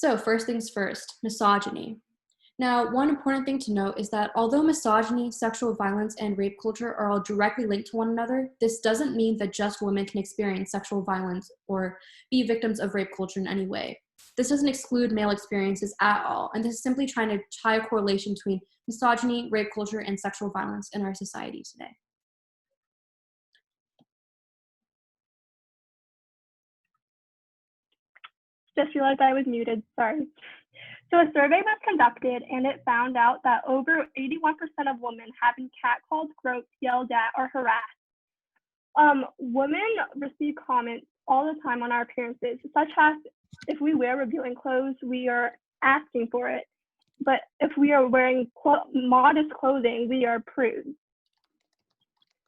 So first things first, misogyny. Now, one important thing to note is that although misogyny, sexual violence, and rape culture are all directly linked to one another, this doesn't mean that just women can experience sexual violence or be victims of rape culture in any way. This doesn't exclude male experiences at all, and this is simply trying to tie a correlation between misogyny, rape culture, and sexual violence in our society today. Just realized I was muted, sorry. So a survey was conducted and it found out that over 81% of women have been catcalled, groped, yelled at, or harassed. Women receive comments all the time on our appearances, such as if we wear revealing clothes, we are asking for it. But if we are wearing modest clothing, we are prudes.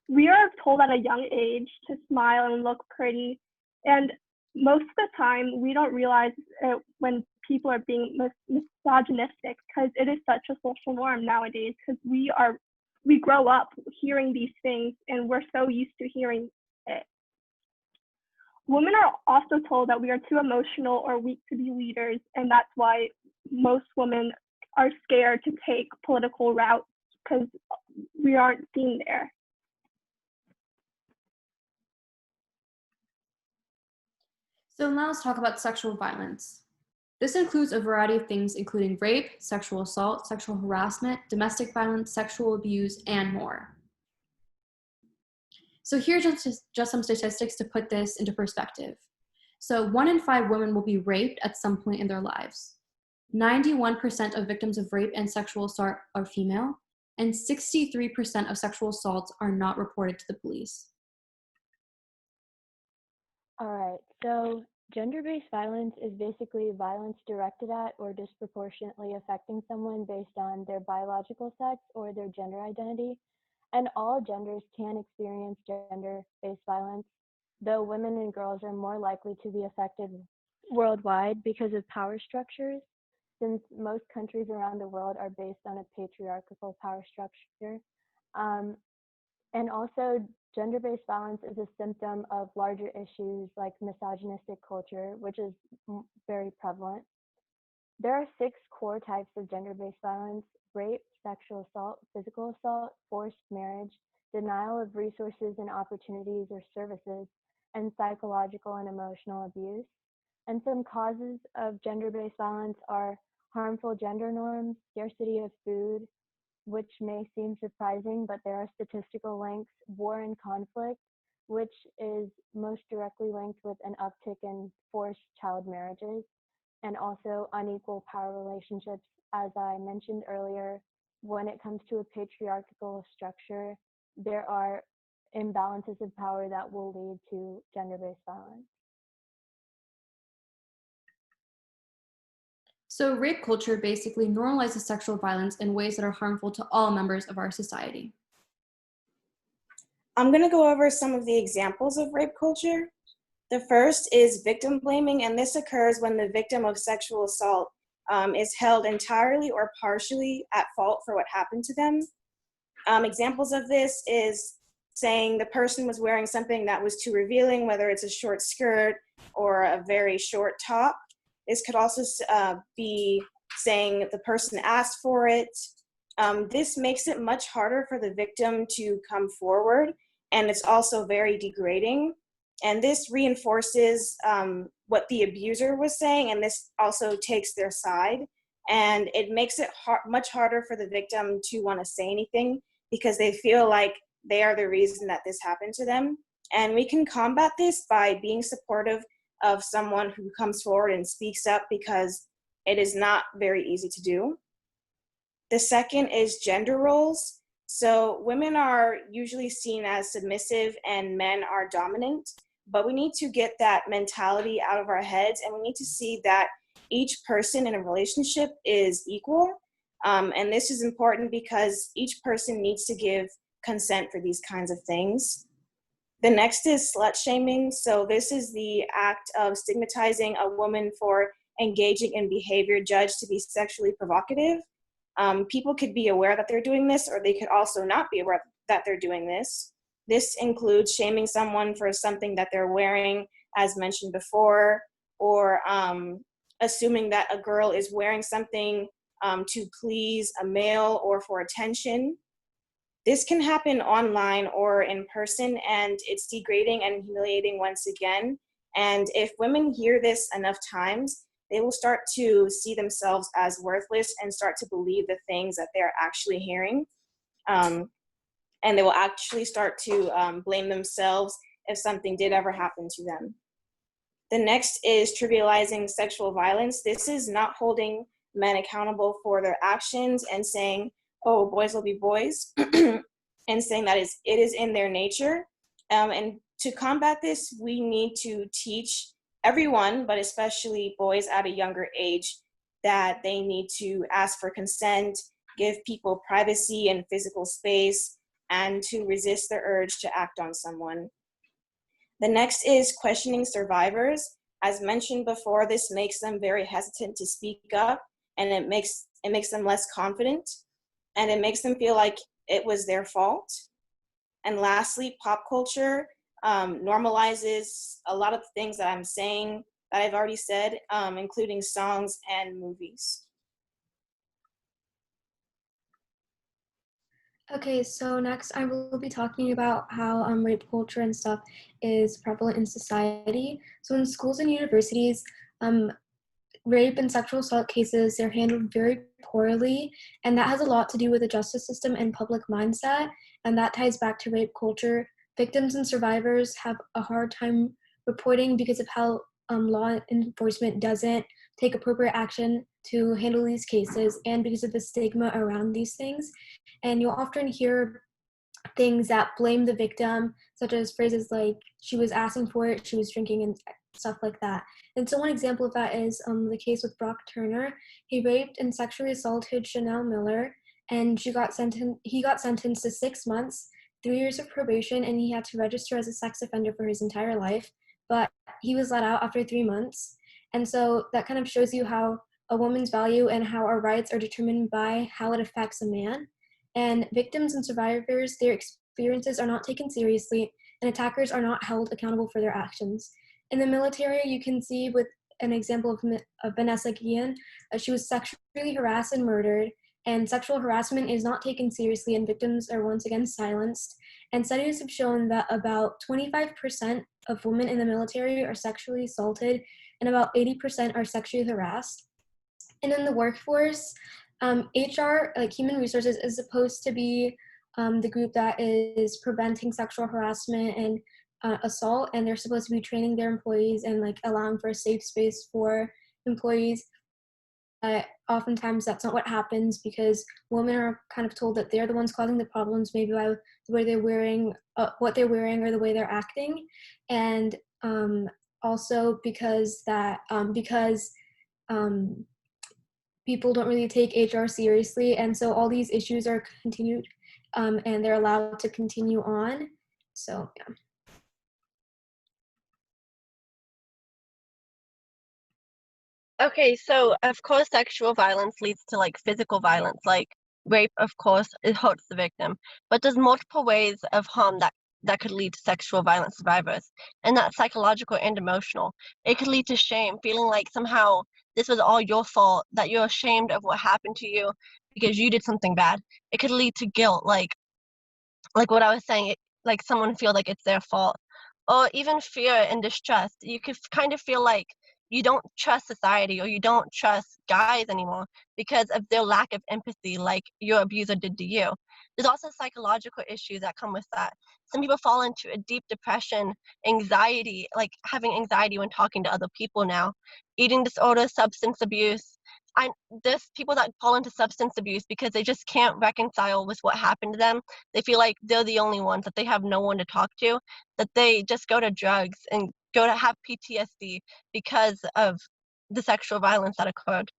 We are told at a young age to smile and look pretty, and most of the time we don't realize it when people are being misogynistic, because it is such a social norm nowadays, because we grow up hearing these things and we're so used to hearing it. Women are also told that we are too emotional or weak to be leaders, and that's why most women are scared to take political routes, because we aren't seen there. So now let's talk about sexual violence. This includes a variety of things, including rape, sexual assault, sexual harassment, domestic violence, sexual abuse, and more. So here's just some statistics to put this into perspective. So 1 in 5 women will be raped at some point in their lives. 91% of victims of rape and sexual assault are female, and 63% of sexual assaults are not reported to the police. All right, so gender-based violence is basically violence directed at or disproportionately affecting someone based on their biological sex or their gender identity. And all genders can experience gender-based violence, though women and girls are more likely to be affected worldwide because of power structures, since most countries around the world are based on a patriarchal power structure. And also, gender-based violence is a symptom of larger issues like misogynistic culture, which is very prevalent. There are 6 core types of gender-based violence: rape, sexual assault, physical assault, forced marriage, denial of resources and opportunities or services, and psychological and emotional abuse. And some causes of gender-based violence are harmful gender norms, scarcity of food, which may seem surprising, but there are statistical links, war and conflict, which is most directly linked with an uptick in forced child marriages, and also unequal power relationships. As I mentioned earlier, when it comes to a patriarchal structure, there are imbalances of power that will lead to gender-based violence. So rape culture basically normalizes sexual violence in ways that are harmful to all members of our society. I'm going to go over some of the examples of rape culture. The first is victim blaming, and this occurs when the victim of sexual assault is held entirely or partially at fault for what happened to them. Examples of this is saying the person was wearing something that was too revealing, whether it's a short skirt or a very short top. This could also be saying the person asked for it. This makes it much harder for the victim to come forward, and it's also very degrading. And this reinforces what the abuser was saying, and this also takes their side. And it makes it much harder for the victim to want to say anything because they feel like they are the reason that this happened to them. And we can combat this by being supportive of someone who comes forward and speaks up, because it is not very easy to do. The second is gender roles. So women are usually seen as submissive and men are dominant, but we need to get that mentality out of our heads, and we need to see that each person in a relationship is equal. And this is important because each person needs to give consent for these kinds of things. The next is slut shaming. So this is the act of stigmatizing a woman for engaging in behavior judged to be sexually provocative. People could be aware that they're doing this, or they could also not be aware that they're doing this. This includes shaming someone for something that they're wearing, as mentioned before, or assuming that a girl is wearing something to please a male or for attention. This can happen online or in person, and it's degrading and humiliating once again. And if women hear this enough times, they will start to see themselves as worthless and start to believe the things that they're actually hearing. And they will actually start to blame themselves if something did ever happen to them. The next is trivializing sexual violence. This is not holding men accountable for their actions and saying, oh, boys will be boys, and saying that it is in their nature. And to combat this, we need to teach everyone, but especially boys at a younger age, that they need to ask for consent, give people privacy and physical space, and to resist the urge to act on someone. The next is questioning survivors. As mentioned before, this makes them very hesitant to speak up, and it makes them less confident, and it makes them feel like it was their fault. And lastly, pop culture normalizes a lot of the things that I'm saying that I've already said, including songs and movies. Okay, so next I will be talking about how rape culture and stuff is prevalent in society. So in schools and universities, rape and sexual assault cases, they're handled very poorly, and that has a lot to do with the justice system and public mindset, and that ties back to rape culture. Victims and survivors have a hard time reporting because of how law enforcement doesn't take appropriate action to handle these cases, and because of the stigma around these things. And you'll often hear things that blame the victim, such as phrases like, she was asking for it, she was drinking, and stuff like that. And so one example of that is the case with Brock Turner. He raped and sexually assaulted Chanel Miller, and he got sentenced to 6 months, 3 years of probation, and he had to register as a sex offender for his entire life. But he was let out after 3 months. And so that kind of shows you how a woman's value and how our rights are determined by how it affects a man. And victims and survivors, their experiences are not taken seriously, and attackers are not held accountable for their actions. In the military, you can see with an example of Vanessa Guillen, she was sexually harassed and murdered, and sexual harassment is not taken seriously, and victims are once again silenced. And studies have shown that about 25% of women in the military are sexually assaulted, and about 80% are sexually harassed. And in the workforce, HR, like human resources, is supposed to be the group that is preventing sexual harassment and assault, and they're supposed to be training their employees and like allowing for a safe space for employees. Oftentimes that's not what happens, because women are kind of told that they're the ones causing the problems, maybe by the way they're wearing, what they're wearing, or the way they're acting, and also because people don't really take HR seriously, and so all these issues are continued, and they're allowed to continue on. So yeah. Okay, so of course sexual violence leads to like physical violence, like rape, of course, it hurts the victim. But there's multiple ways of harm that could lead to sexual violence survivors, and that's psychological and emotional. It could lead to shame, feeling like somehow this was all your fault, that you're ashamed of what happened to you because you did something bad. It could lead to guilt, like what I was saying, like someone feel like it's their fault, or even fear and distrust. You could kind of feel like you don't trust society or you don't trust guys anymore because of their lack of empathy, like your abuser did to you. There's also psychological issues that come with that. Some people fall into a deep depression, anxiety, like having anxiety when talking to other people now, eating disorder, substance abuse. There's people that fall into substance abuse because they just can't reconcile with what happened to them. They feel like they're the only ones, that they have no one to talk to, that they just go to drugs and go to have PTSD because of the sexual violence that occurred.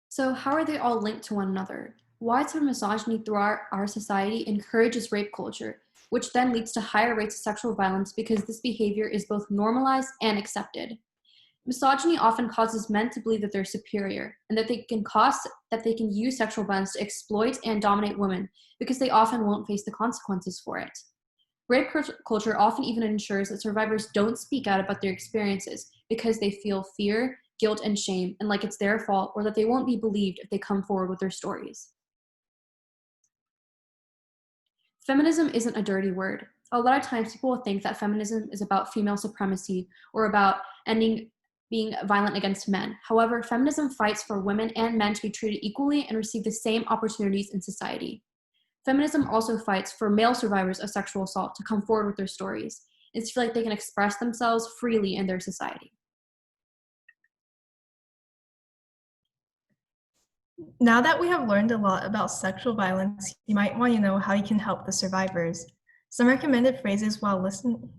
So how are they all linked to one another? Widespread misogyny throughout our society encourages rape culture, which then leads to higher rates of sexual violence because this behavior is both normalized and accepted. Misogyny often causes men to believe that they're superior and that they can use sexual violence to exploit and dominate women because they often won't face the consequences for it. Culture often even ensures that survivors don't speak out about their experiences because they feel fear, guilt, and shame, and like it's their fault, or that they won't be believed if they come forward with their stories. Feminism isn't a dirty word. A lot of times people will think that feminism is about female supremacy or about ending being violent against men. However, feminism fights for women and men to be treated equally and receive the same opportunities in society. Feminism also fights for male survivors of sexual assault to come forward with their stories and to feel like they can express themselves freely in their society. Now that we have learned a lot about sexual violence, you might want to know how you can help the survivors. Some recommended phrases while listening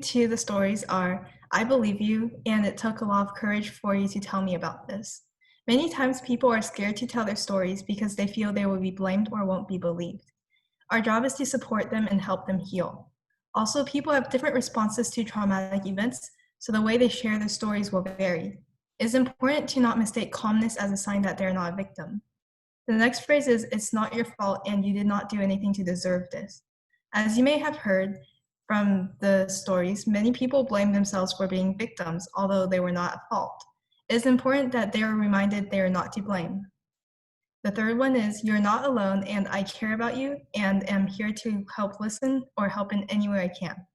to the stories are, "I believe you," and "It took a lot of courage for you to tell me about this." Many times people are scared to tell their stories because they feel they will be blamed or won't be believed. Our job is to support them and help them heal. Also, people have different responses to traumatic events, so the way they share their stories will vary. It's important to not mistake calmness as a sign that they're not a victim. The next phrase is, "It's not your fault and you did not do anything to deserve this." As you may have heard from the stories, many people blame themselves for being victims, although they were not at fault. It is important that they are reminded they are not to blame. The third one is, "You're not alone and I care about you and am here to help listen or help in any way I can."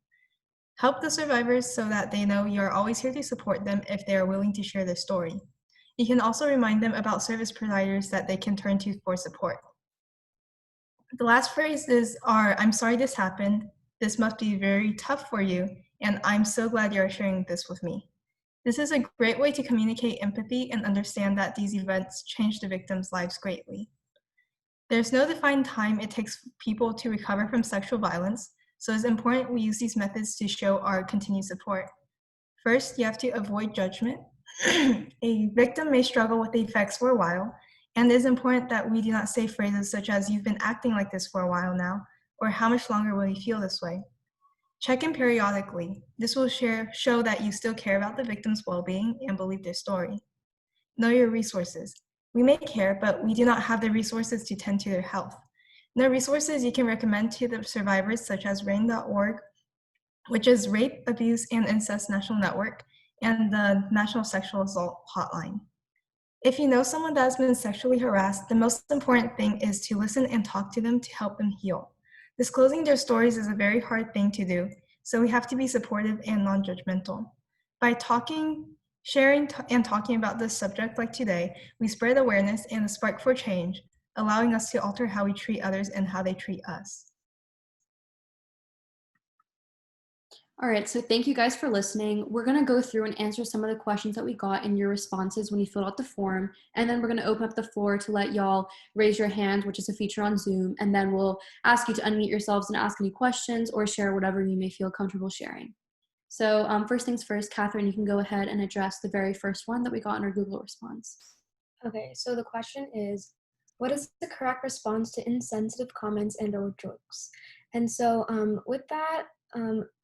Help the survivors so that they know you are always here to support them if they are willing to share their story. You can also remind them about service providers that they can turn to for support. The last phrase is, "I'm sorry this happened. This must be very tough for you, and I'm so glad you're sharing this with me." This is a great way to communicate empathy and understand that these events change the victims' lives greatly. There's no defined time it takes people to recover from sexual violence, so it's important we use these methods to show our continued support. First, you have to avoid judgment. A victim may struggle with the effects for a while, and it is important that we do not say phrases such as, "You've been acting like this for a while now," or "How much longer will you feel this way?" Check in periodically. This will show that you still care about the victim's well-being and believe their story. Know your resources. We may care, but we do not have the resources to tend to their health. Know resources you can recommend to the survivors, such as RAIN.org, which is Rape, Abuse, and Incest National Network, and the National Sexual Assault Hotline. If you know someone that has been sexually harassed, the most important thing is to listen and talk to them to help them heal. Disclosing their stories is a very hard thing to do, so we have to be supportive and non-judgmental. By sharing and talking about this subject like today, we spread awareness and a spark for change, allowing us to alter how we treat others and how they treat us. All right, so thank you guys for listening. We're going to go through and answer some of the questions that we got in your responses when you filled out the form, and then we're going to open up the floor to let y'all raise your hand, which is a feature on Zoom, and then we'll ask you to unmute yourselves and ask any questions or share whatever you may feel comfortable sharing. So first things first, Catherine, you can go ahead and address the very first one that we got in our Google response. Okay, so the question is, what is the correct response to insensitive comments and or jokes? And so with that,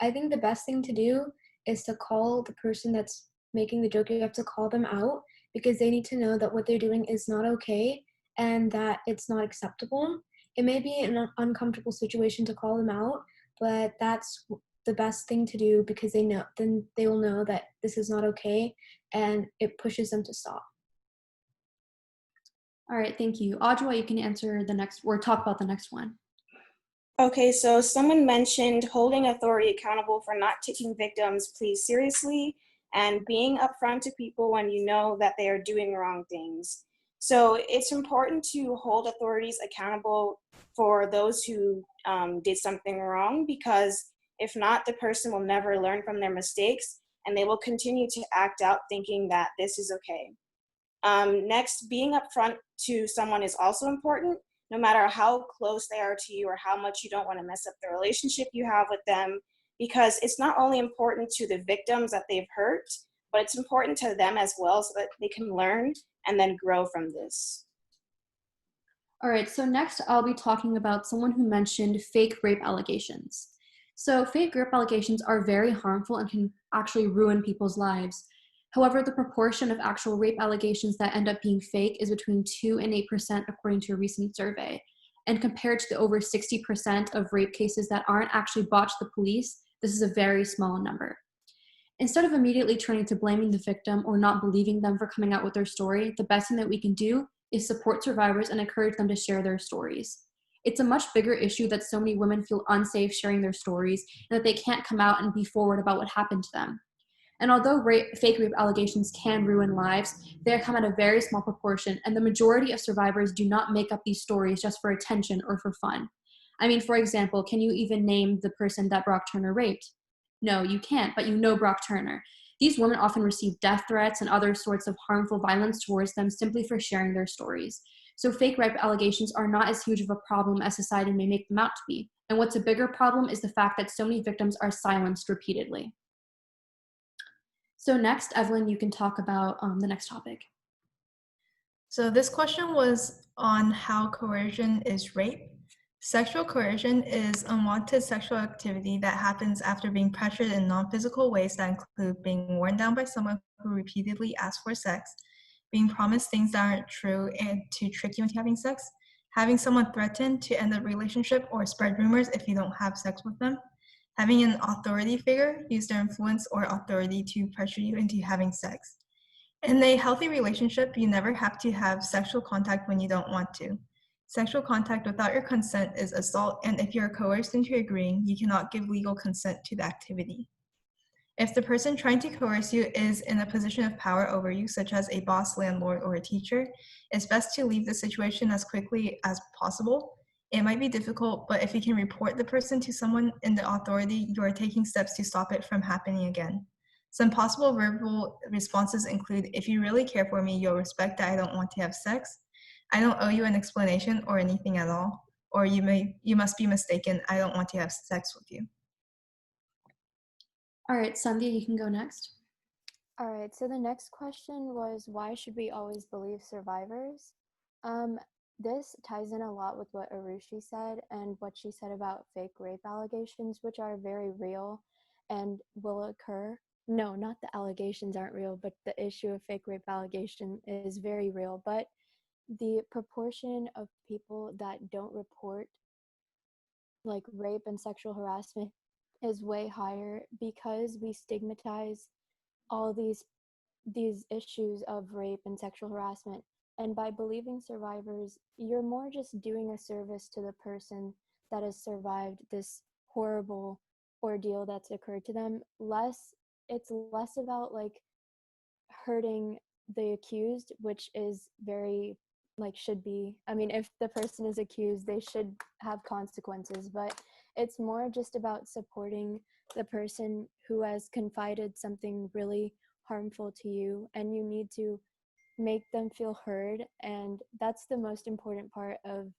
I think the best thing to do is to call the person that's making the joke. You have to call them out because they need to know that what they're doing is not okay and that it's not acceptable. It may be an uncomfortable situation to call them out, but that's the best thing to do because then they will know that this is not okay and it pushes them to stop. All right, thank you. Audra, you can answer the next, or talk about the next one. Okay, so someone mentioned holding authority accountable for not taking victims' pleas seriously and being upfront to people when you know that they are doing wrong things. So it's important to hold authorities accountable for those who did something wrong, because if not, the person will never learn from their mistakes and they will continue to act out thinking that this is okay. Next, being upfront to someone is also important, no matter how close they are to you or how much you don't want to mess up the relationship you have with them, because it's not only important to the victims that they've hurt, but it's important to them as well so that they can learn and then grow from this. All right, so next I'll be talking about someone who mentioned fake rape allegations. So fake rape allegations are very harmful and can actually ruin people's lives. However, the proportion of actual rape allegations that end up being fake is between 2 and 8% according to a recent survey. And compared to the over 60% of rape cases that aren't actually brought to the police, this is a very small number. Instead of immediately turning to blaming the victim or not believing them for coming out with their story, the best thing that we can do is support survivors and encourage them to share their stories. It's a much bigger issue that so many women feel unsafe sharing their stories and that they can't come out and be forward about what happened to them. And although fake rape allegations can ruin lives, they come at a very small proportion, and the majority of survivors do not make up these stories just for attention or for fun. I mean, for example, can you even name the person that Brock Turner raped? No, you can't, but you know Brock Turner. These women often receive death threats and other sorts of harmful violence towards them simply for sharing their stories. So fake rape allegations are not as huge of a problem as society may make them out to be. And what's a bigger problem is the fact that so many victims are silenced repeatedly. So next, Evelyn, you can talk about the next topic. So this question was on how coercion is rape. Sexual coercion is unwanted sexual activity that happens after being pressured in non-physical ways that include being worn down by someone who repeatedly asks for sex, being promised things that aren't true and to trick you into having sex, having someone threaten to end the relationship or spread rumors if you don't have sex with them, having an authority figure use their influence or authority to pressure you into having sex. In a healthy relationship, you never have to have sexual contact when you don't want to. Sexual contact without your consent is assault, and if you are coerced into agreeing, you cannot give legal consent to the activity. If the person trying to coerce you is in a position of power over you, such as a boss, landlord, or a teacher, it's best to leave the situation as quickly as possible. It might be difficult, but if you can report the person to someone in the authority, you are taking steps to stop it from happening again. Some possible verbal responses include, if you really care for me, you'll respect that I don't want to have sex. I don't owe you an explanation or anything at all. Or you must be mistaken, I don't want to have sex with you. All right, Sandhya, you can go next. All right, so the next question was, why should we always believe survivors? This ties in a lot with what Arushi said and what she said about fake rape allegations, which are very real and will occur. No, not the allegations aren't real, but the issue of fake rape allegation is very real. But the proportion of people that don't report like rape and sexual harassment is way higher because we stigmatize all these issues of rape and sexual harassment. And by believing survivors, you're more just doing a service to the person that has survived this horrible ordeal that's occurred to them. It's less about like hurting the accused, which is very should be, I mean, if the person is accused, they should have consequences, but it's more just about supporting the person who has confided something really harmful to you, and you need to make them feel heard. And that's the most important part of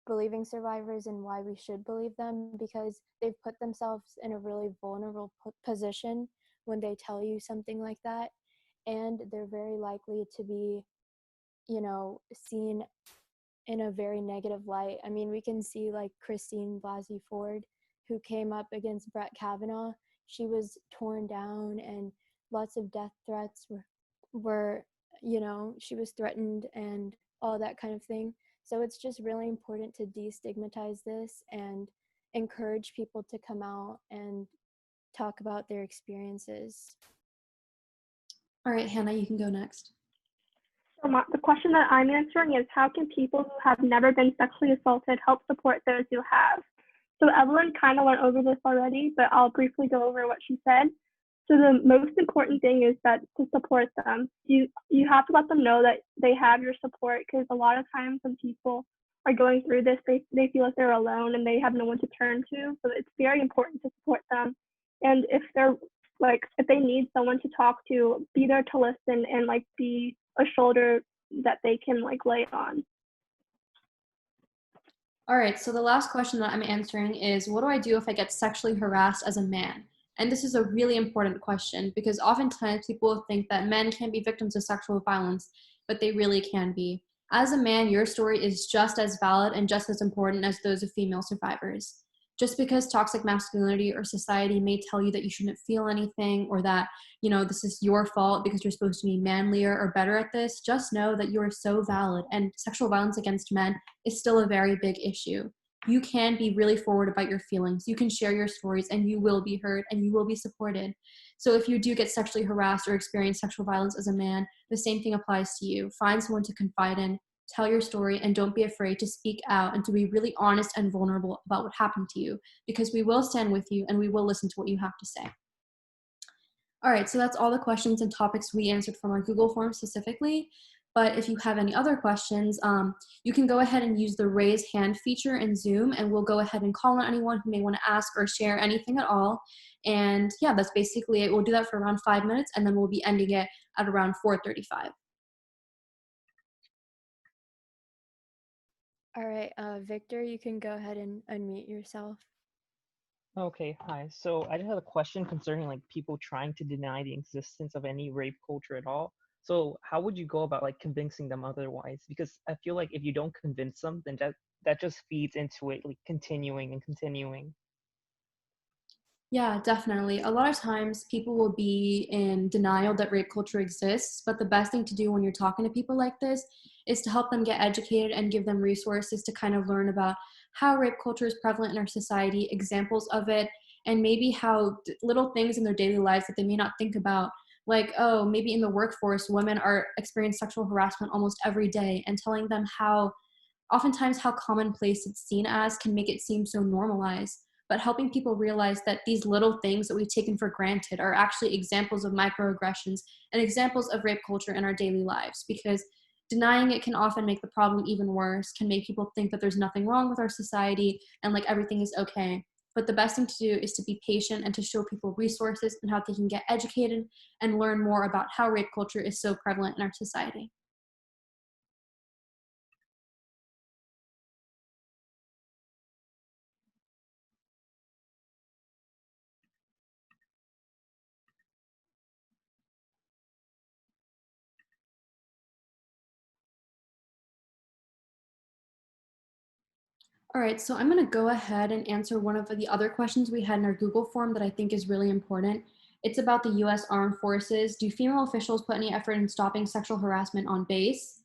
believing survivors and why we should believe them, because they've put themselves in a really vulnerable position when they tell you something like that, and they're very likely to be seen in a very negative light. I mean, we can see like Christine Blasey Ford, who came up against Brett Kavanaugh. She was torn down and lots of death threats were she was threatened and all that kind of thing. So it's just really important to destigmatize this and encourage people to come out and talk about their experiences. All right, Hannah, you can go next. So the question that I'm answering is, how can people who have never been sexually assaulted help support those who have? So Evelyn kind of went over this already, but I'll briefly go over what she said. So the most important thing is that to support them. You have to let them know that they have your support, because a lot of times when people are going through this, they feel like they're alone and they have no one to turn to. So it's very important to support them. And if they need someone to talk to, be there to listen and be a shoulder that they can lay on. All right, so the last question that I'm answering is, what do I do if I get sexually harassed as a man? And this is a really important question, because oftentimes people think that men can be victims of sexual violence, but they really can be. As a man, your story is just as valid and just as important as those of female survivors. Just because toxic masculinity or society may tell you that you shouldn't feel anything, or that, this is your fault because you're supposed to be manlier or better at this, just know that you are so valid, and sexual violence against men is still a very big issue. You can be really forward about your feelings. You can share your stories, and you will be heard and you will be supported. So if you do get sexually harassed or experience sexual violence as a man, the same thing applies to you. Find someone to confide in, tell your story, and don't be afraid to speak out and to be really honest and vulnerable about what happened to you, because we will stand with you and we will listen to what you have to say. All right, so that's all the questions and topics we answered from our Google form specifically. But if you have any other questions, you can go ahead and use the raise hand feature in Zoom, and we'll go ahead and call on anyone who may want to ask or share anything at all. And yeah, that's basically it. We'll do that for around 5 minutes, and then we'll be ending it at around 4:35. All right, Victor, you can go ahead and unmute yourself. Okay, hi. So I just had a question concerning like people trying to deny the existence of any rape culture at all. So how would you go about like convincing them otherwise? Because I feel like if you don't convince them, then that just feeds into it, like continuing and continuing. Yeah, definitely. A lot of times people will be in denial that rape culture exists, but the best thing to do when you're talking to people like this is to help them get educated and give them resources to kind of learn about how rape culture is prevalent in our society, examples of it, and maybe how little things in their daily lives that they may not think about, like, oh, maybe in the workforce, women are experiencing sexual harassment almost every day, and telling them how oftentimes how commonplace it's seen as can make it seem so normalized, but helping people realize that these little things that we've taken for granted are actually examples of microaggressions and examples of rape culture in our daily lives, because denying it can often make the problem even worse, can make people think that there's nothing wrong with our society and like everything is okay. But the best thing to do is to be patient and to show people resources and how they can get educated and learn more about how rape culture is so prevalent in our society. All right, so I'm going to go ahead and answer one of the other questions we had in our Google form that I think is really important. It's about the US Armed Forces. Do female officials put any effort in stopping sexual harassment on base?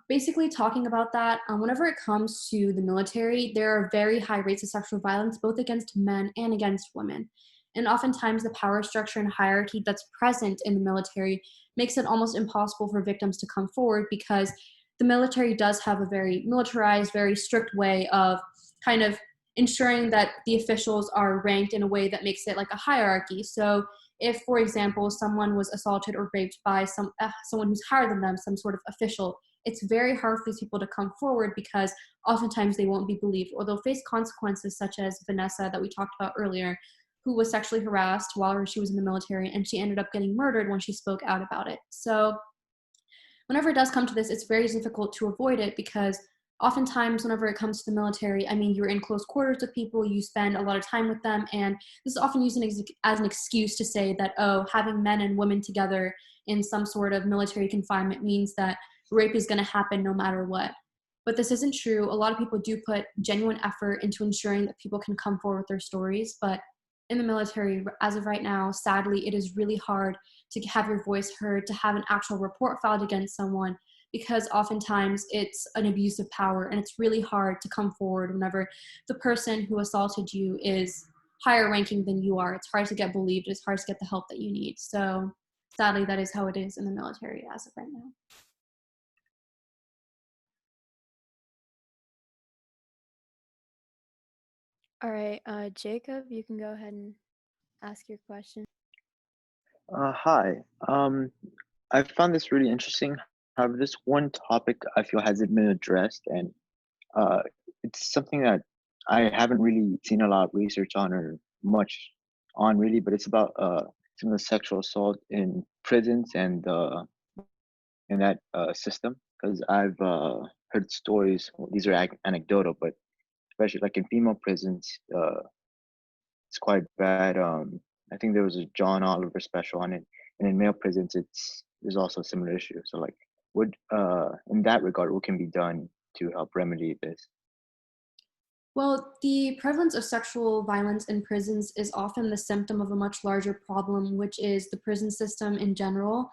Basically talking about that, whenever it comes to the military, there are very high rates of sexual violence, both against men and against women. And oftentimes the power structure and hierarchy that's present in the military makes it almost impossible for victims to come forward, because the military does have a very militarized, very strict way of kind of ensuring that the officials are ranked in a way that makes it like a hierarchy. So if, for example, someone was assaulted or raped by someone who's higher than them, some sort of official, it's very hard for these people to come forward because oftentimes they won't be believed, or they'll face consequences, such as Vanessa that we talked about earlier, who was sexually harassed while she was in the military, and she ended up getting murdered when she spoke out about it. So whenever it does come to this, it's very difficult to avoid it, because oftentimes whenever it comes to the military, I mean, you're in close quarters with people, you spend a lot of time with them, and this is often used as an excuse to say that, oh, having men and women together in some sort of military confinement means that rape is going to happen no matter what. But this isn't true. A lot of people do put genuine effort into ensuring that people can come forward with their stories, but in the military, as of right now, sadly, it is really hard to have your voice heard, to have an actual report filed against someone, because oftentimes it's an abuse of power, and it's really hard to come forward whenever the person who assaulted you is higher ranking than you are. It's hard to get believed. It's hard to get the help that you need. So sadly, that is how it is in the military as of right now. All right, Jacob, you can go ahead and ask your question. Hi. I found this really interesting. However, this one topic I feel hasn't been addressed, and uh, it's something that I haven't really seen a lot of research on or much on really, but it's about some of the sexual assault in prisons and in that system. Because I've heard stories. Well, these are anecdotal, but especially like in female prisons, it's quite bad. I think there was a John Oliver special on it, and in male prisons, there's also a similar issue. So like, what in that regard, what can be done to help remedy this? Well, the prevalence of sexual violence in prisons is often the symptom of a much larger problem, which is the prison system in general.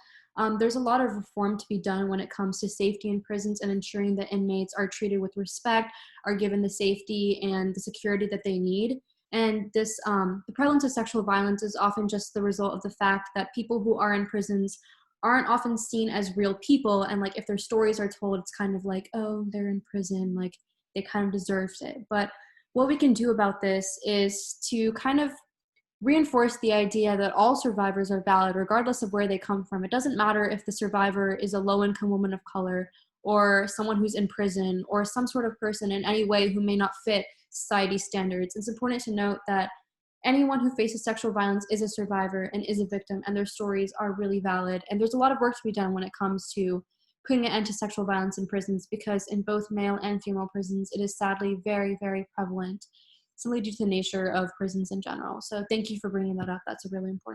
There's a lot of reform to be done when it comes to safety in prisons and ensuring that inmates are treated with respect, are given the safety and the security that they need. And the prevalence of sexual violence is often just the result of the fact that people who are in prisons aren't often seen as real people. And like if their stories are told, it's kind of like, oh, they're in prison, like they kind of deserved it. But what we can do about this is to kind of reinforce the idea that all survivors are valid regardless of where they come from. It doesn't matter if the survivor is a low-income woman of color or someone who's in prison or some sort of person in any way who may not fit society standards. It's important to note that anyone who faces sexual violence is a survivor and is a victim, and their stories are really valid. And there's a lot of work to be done when it comes to putting an end to sexual violence in prisons, because in both male and female prisons, it is sadly very, very prevalent, simply due to the nature of prisons in general. So thank you for bringing that up. That's a really important